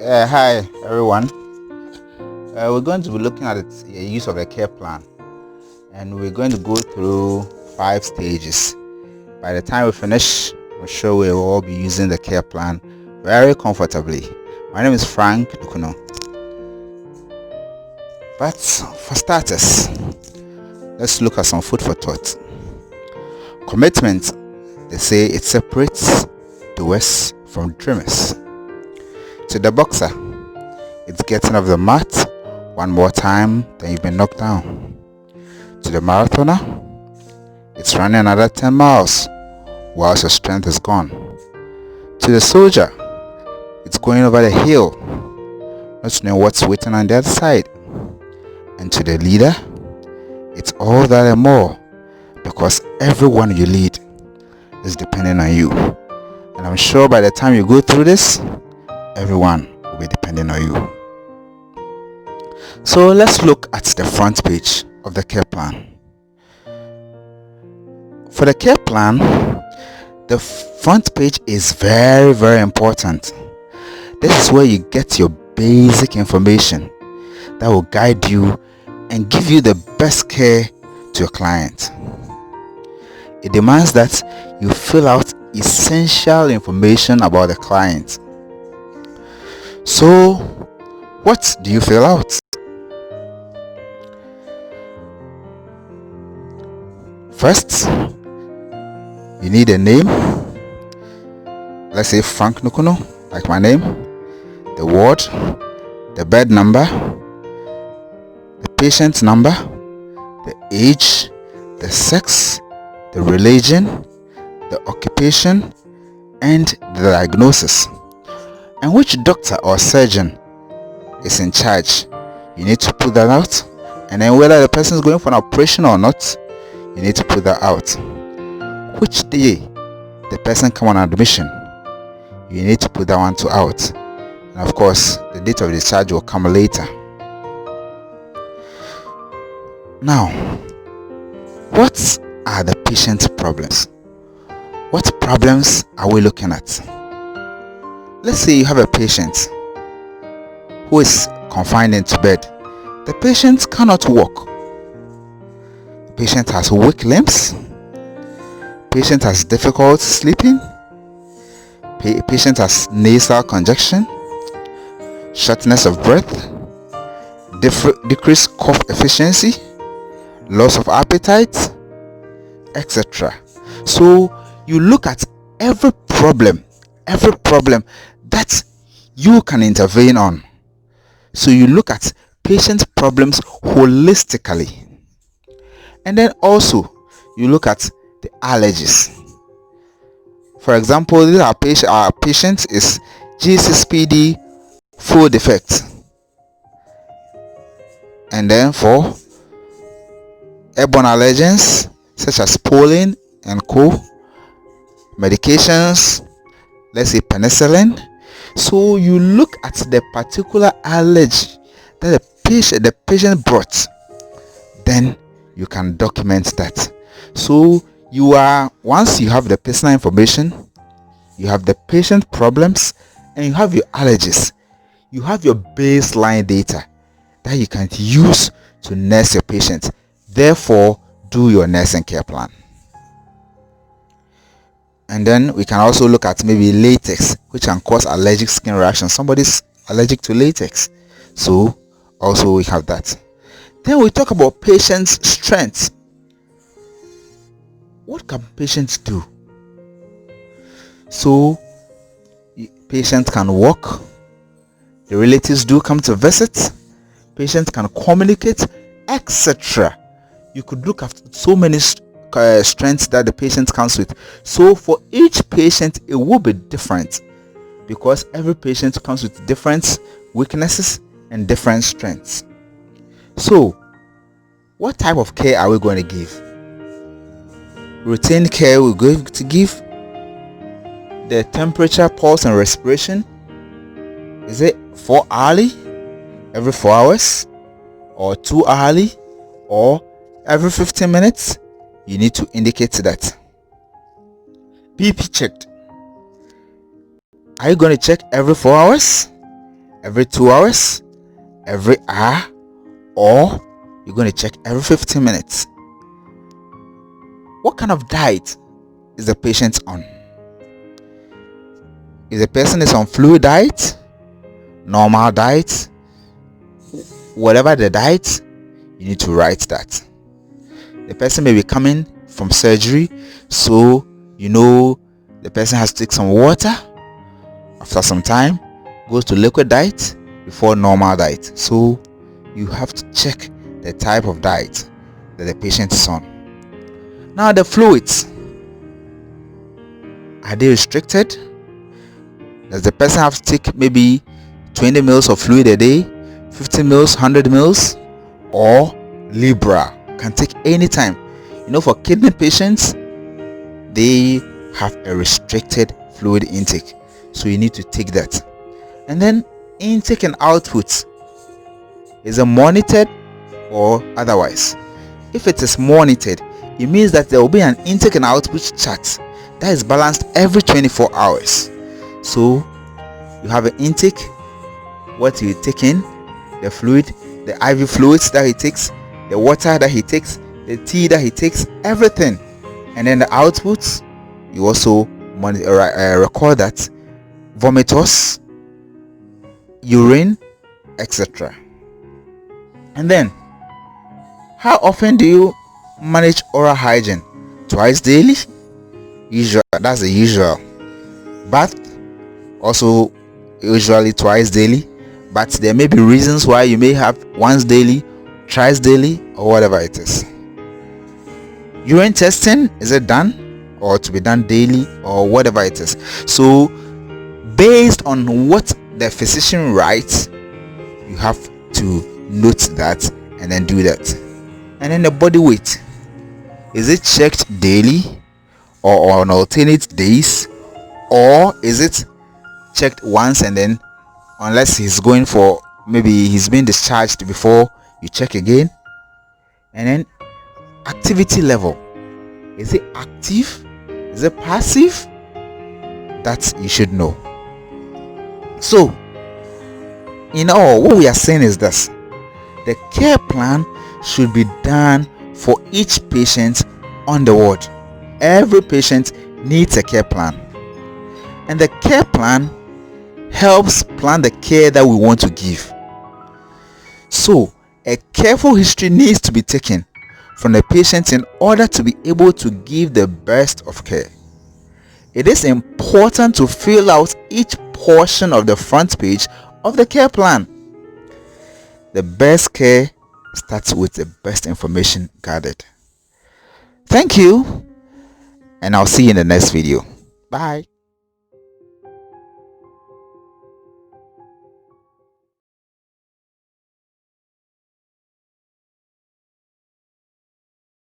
Hi everyone. We're going to be looking at the use of a care plan, and we're going to go through 5 stages. By the time we finish, I'm sure we will all be using the care plan very comfortably. My name is Frank Dukuno. But for starters, let's look at some food for thought. Commitment, they say it separates doers from dreamers. To the boxer, it's getting off the mat one more time, then you've been knocked down. To the marathoner, it's running another 10 miles whilst your strength is gone. To the soldier, it's going over the hill, not knowing what's waiting on the other side. And to the leader, it's all that and more, because everyone you lead is depending on you. And I'm sure by the time you go through this, everyone will be depending on you. So let's look at the front page of the care plan. For the care plan, the front page is very, very important. This is where you get your basic information that will guide you and give you the best care to your client. It demands that you fill out essential information about the client. So, what do you fill out? First, you need a name. Let's say Frank Nukuno, like my name, the ward, the bed number, the patient's number, the age, the sex, the religion, the occupation, and the diagnosis. And which doctor or surgeon is in charge. You need to put that out. And then whether the person is going for an operation or not, you need to put that out. Which day the person come on admission, you need to put that one to out. And of course, the date of discharge will come later. Now, what are the patient's problems? What problems are we looking at? Let's say you have a patient who is confined into bed. The patient cannot walk. The patient has weak limbs. The patient has difficulty sleeping. The patient has nasal congestion, shortness of breath, decreased cough efficiency, loss of appetite, etc. So you look at every problem that you can intervene on. So you look at patient problems holistically. And then also you look at the allergies. For example, this our patient is G6PD full defect. And then for airborne allergens such as pollen and co, medications, let's say penicillin. So you look at the particular allergy that the patient brought, then you can document that. So once you have the personal information, you have the patient problems, and you have your allergies, you have your baseline data that you can use to nurse your patient. Therefore, do your nursing care plan. And then we can also look at maybe latex, which can cause allergic skin reaction. Somebody's allergic to latex, so also we have that. Then we talk about patient's strength. What can patients do? So patient can walk, the relatives do come to visit, patient can communicate, etc. You could look at so many strengths that the patient comes with. So for each patient it will be different, because every patient comes with different weaknesses and different strengths. So what type of care are we going to give? Routine care we're going to give. The temperature, pulse and respiration, is it 4 hourly, every 4 hours, or 2 hourly, or every 15 minutes? You need to indicate that. BP checked. Are you going to check every 4 hours, every 2 hours, every hour, or you're going to check every 15 minutes. What kind of diet is the patient on? If the person is on fluid diet, normal diet, whatever the diet, you need to write that. The person may be coming from surgery, so the person has to take some water. After some time, goes to liquid diet before normal diet. So you have to check the type of diet that the patient is on. Now, the fluids, are they restricted? Does the person have to take maybe 20 mils of fluid a day, 50 mils, 100 mils, or liberal, can take any time? For kidney patients, they have a restricted fluid intake, so you need to take that. And then intake and output, is it monitored or otherwise? If it is monitored, it means that there will be an intake and output chart that is balanced every 24 hours. So you have an intake, what you take in, the fluid, the IV fluids that he takes, the water that he takes, the tea that he takes, everything. And then the outputs, you also record that, vomitous, urine, etc. And then, how often do you manage oral hygiene? Twice daily? Usual, that's the usual. Bath, also usually twice daily, but there may be reasons why you may have once daily, thrice daily, or whatever it is. Urine testing, is it done or to be done daily or whatever it is? So based on what the physician writes, you have to note that and then do that. And then the body weight, is it checked daily or on alternate days, or is it checked once and then, unless he's going for, maybe he's been discharged before, you check again? And then activity level, is it active, is it passive? That you should know. So in all, what we are saying is this: the care plan should be done for each patient on the ward. Every patient needs a care plan, and the care plan helps plan the care that we want to give. So a careful history needs to be taken from the patient in order to be able to give the best of care. It is important to fill out each portion of the front page of the care plan. The best care starts with the best information gathered. Thank you, and I'll see you in the next video. Bye.